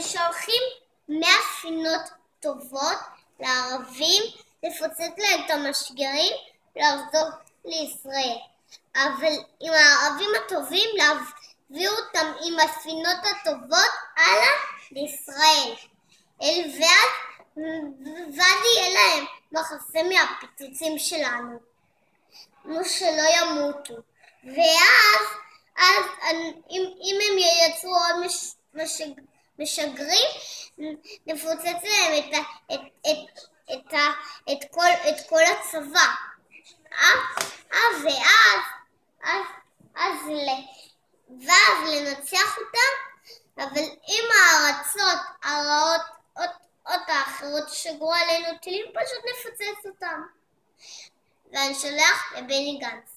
ששולחים 100 ספינות טובות לערבים לפוצץ להם את המשגרים ולחזור לישראל. אבל עם הערבים הטובים להביא אותם עם הספינות הטובות הלאה לישראל. ואז יהיה להם מחסה מהפיצוצים שלנו, שלא ימותו. ואז אם הם ייצרו עוד משגרים, נפוצץ להם את כל הצבא. ואז לנצח אותם, אבל אם הארצות הרעות האחרות שגרו עלינו טילים, פשוט נפוצץ אותם. ואני שולח לבני גנץ.